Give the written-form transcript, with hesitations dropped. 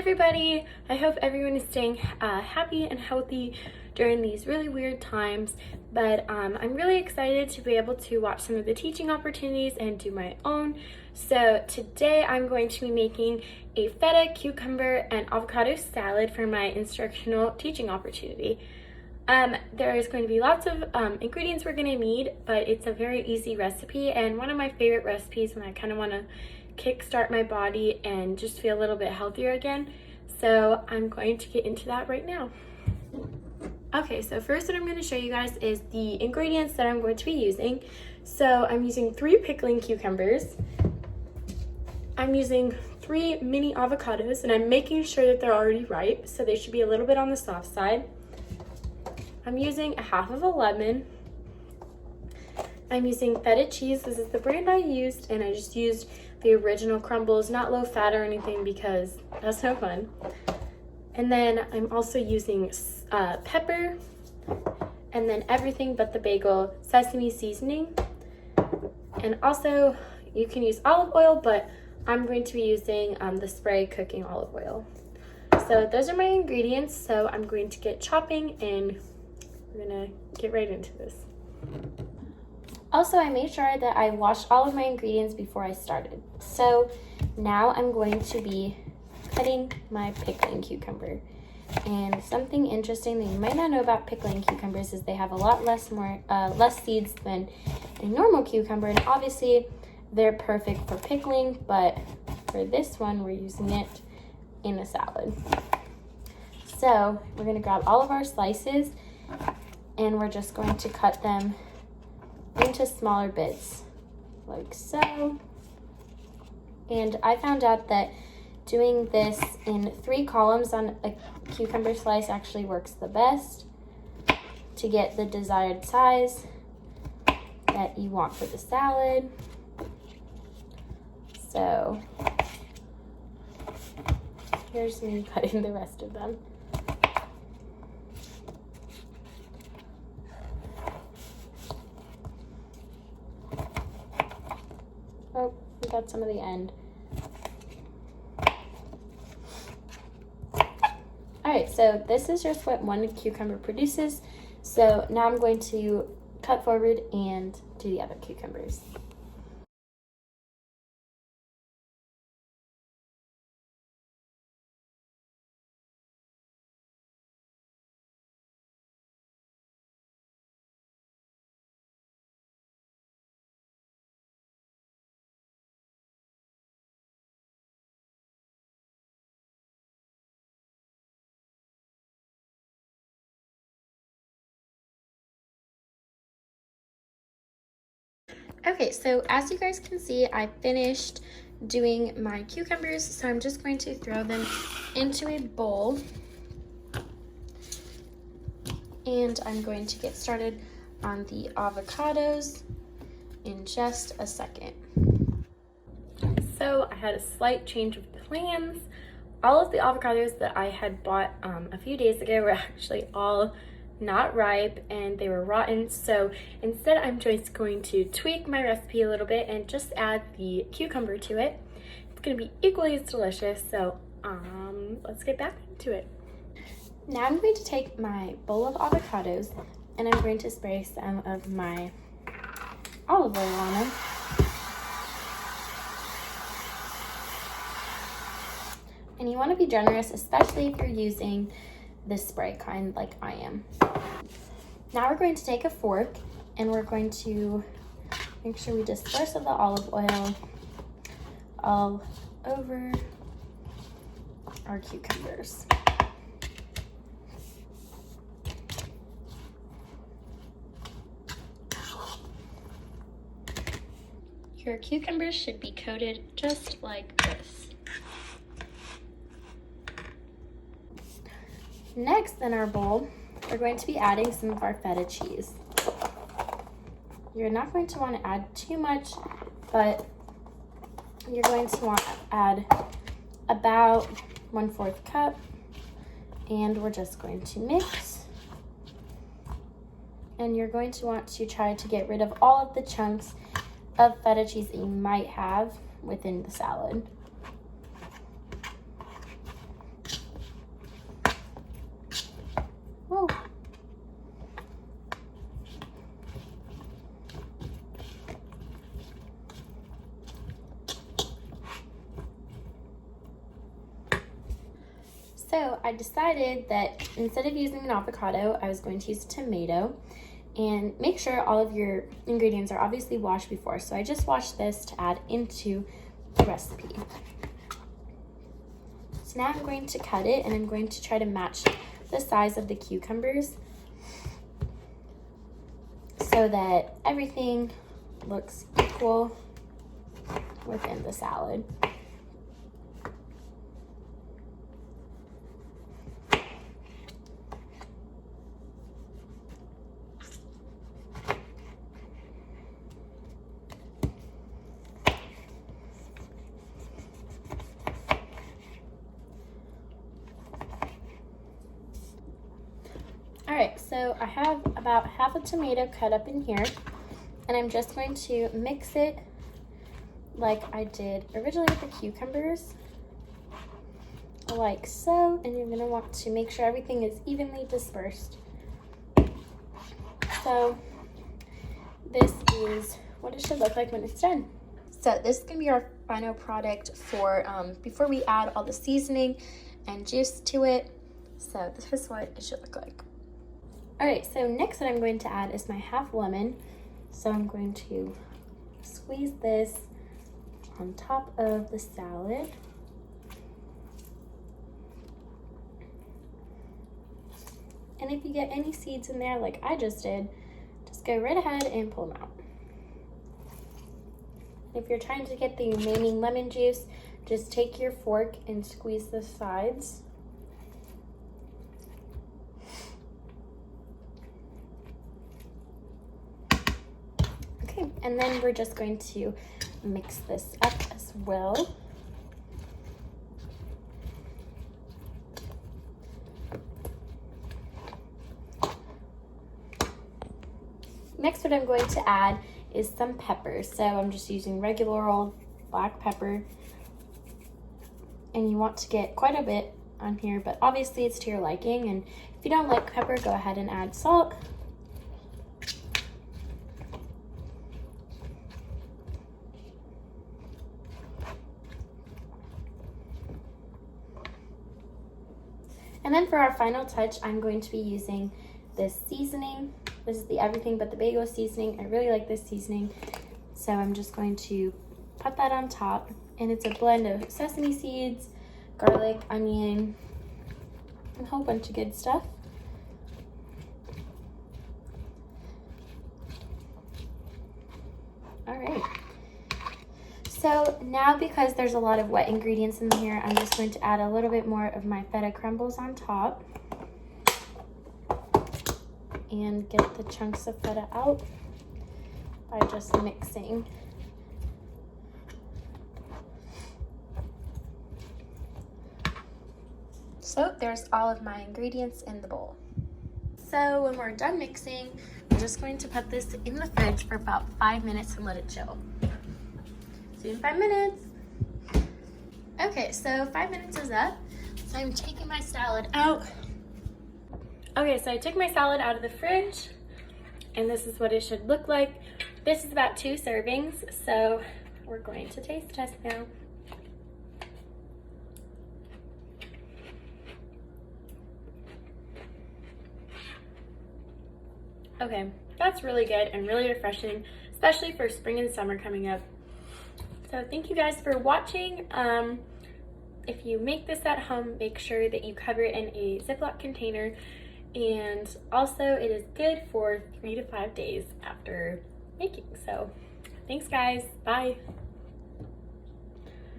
Everybody, I hope everyone is staying happy and healthy during these really weird times, but I'm really excited to be able to watch some of the teaching opportunities and do my own. So today I'm going to be making a feta, cucumber, and avocado salad for my instructional teaching opportunity. There is going to be lots of ingredients we're going to need, but it's a very easy recipe and one of my favorite recipes when I kind of want to kickstart my body and just feel a little bit healthier again. So I'm going to get into that right now. Okay, so first what I'm going to show you guys is the ingredients that I'm going to be using. So I'm using 3 pickling cucumbers. I'm using 3 mini avocados, and I'm making sure that they're already ripe, so they should be a little bit on the soft side. I'm using a half of a lemon. I'm using feta cheese. This is the brand I used, and I just used the original crumbles, not low fat or anything because that's no fun. And then I'm also using pepper, and then everything but the bagel sesame seasoning. And also you can use olive oil, but I'm going to be using the spray cooking olive oil. So those are my ingredients. So I'm going to get chopping and we're gonna get right into this. Also, I made sure that I washed all of my ingredients before I started. So now I'm going to be cutting my pickling cucumber. And something interesting that you might not know about pickling cucumbers is they have a lot less seeds than a normal cucumber. And obviously they're perfect for pickling, but for this one, we're using it in a salad. So we're gonna grab all of our slices and we're just going to cut them into smaller bits, like so. And I found out that doing this in 3 columns on a cucumber slice actually works the best to get the desired size that you want for the salad. So here's me cutting the rest of them. Oh, we got some of the end. Alright, so this is just what one cucumber produces. So now I'm going to cut forward and do the other cucumbers. Okay, so as you guys can see, I finished doing my cucumbers, so I'm just going to throw them into a bowl. And I'm going to get started on the avocados in just a second. So I had a slight change of plans. All of the avocados that I had bought a few days ago were actually all not ripe and they were rotten, so instead I'm just going to tweak my recipe a little bit and just add the cucumber to it. It's going to be equally as delicious, so let's get back into it. Now I'm going to take my bowl of avocados and I'm going to spray some of my olive oil on them. And you want to be generous, especially if you're using this spray kind like I am. Now we're going to take a fork and we're going to make sure we disperse of the olive oil all over our cucumbers. Your cucumbers should be coated just like this. Next in our bowl, we're going to be adding some of our feta cheese. You're not going to want to add too much, but you're going to want to add about 1/4 cup, and we're just going to mix. And you're going to want to try to get rid of all of the chunks of feta cheese that you might have within the salad. So I decided that instead of using an avocado, I was going to use a tomato. And make sure all of your ingredients are obviously washed before. So I just washed this to add into the recipe. So now I'm going to cut it, and I'm going to try to match the size of the cucumbers so that everything looks equal within the salad. All right, so I have about half a tomato cut up in here, and I'm just going to mix it like I did originally with the cucumbers, like so, and you're gonna want to make sure everything is evenly dispersed. So this is what it should look like when it's done. So this is gonna be our final product for before we add all the seasoning and juice to it. So this is what it should look like. All right, so next what I'm going to add is my half lemon. So I'm going to squeeze this on top of the salad. And if you get any seeds in there like I just did, just go right ahead and pull them out. If you're trying to get the remaining lemon juice, just take your fork and squeeze the sides. Okay, and then we're just going to mix this up as well. Next, what I'm going to add is some pepper. So I'm just using regular old black pepper. And you want to get quite a bit on here, but obviously it's to your liking. And if you don't like pepper, go ahead and add salt. And then for our final touch, I'm going to be using this seasoning. This is the Everything But the Bagel seasoning. I really like this seasoning. So I'm just going to put that on top. And it's a blend of sesame seeds, garlic, onion, and a whole bunch of good stuff. All right. So now, because there's a lot of wet ingredients in here, I'm just going to add a little bit more of my feta crumbles on top and get the chunks of feta out by just mixing. So there's all of my ingredients in the bowl. So when we're done mixing, we're just going to put this in the fridge for about 5 minutes and let it chill. See you in 5 minutes. Okay, so 5 minutes is up. So I'm taking my salad out. Okay, so I took my salad out of the fridge, and this is what it should look like. This is about 2 servings, so we're going to taste test now. Okay, that's really good and really refreshing, especially for spring and summer coming up. So thank you guys for watching. If you make this at home, make sure that you cover it in a Ziploc container. And also it is good for 3 to 5 days after making. So thanks guys, bye.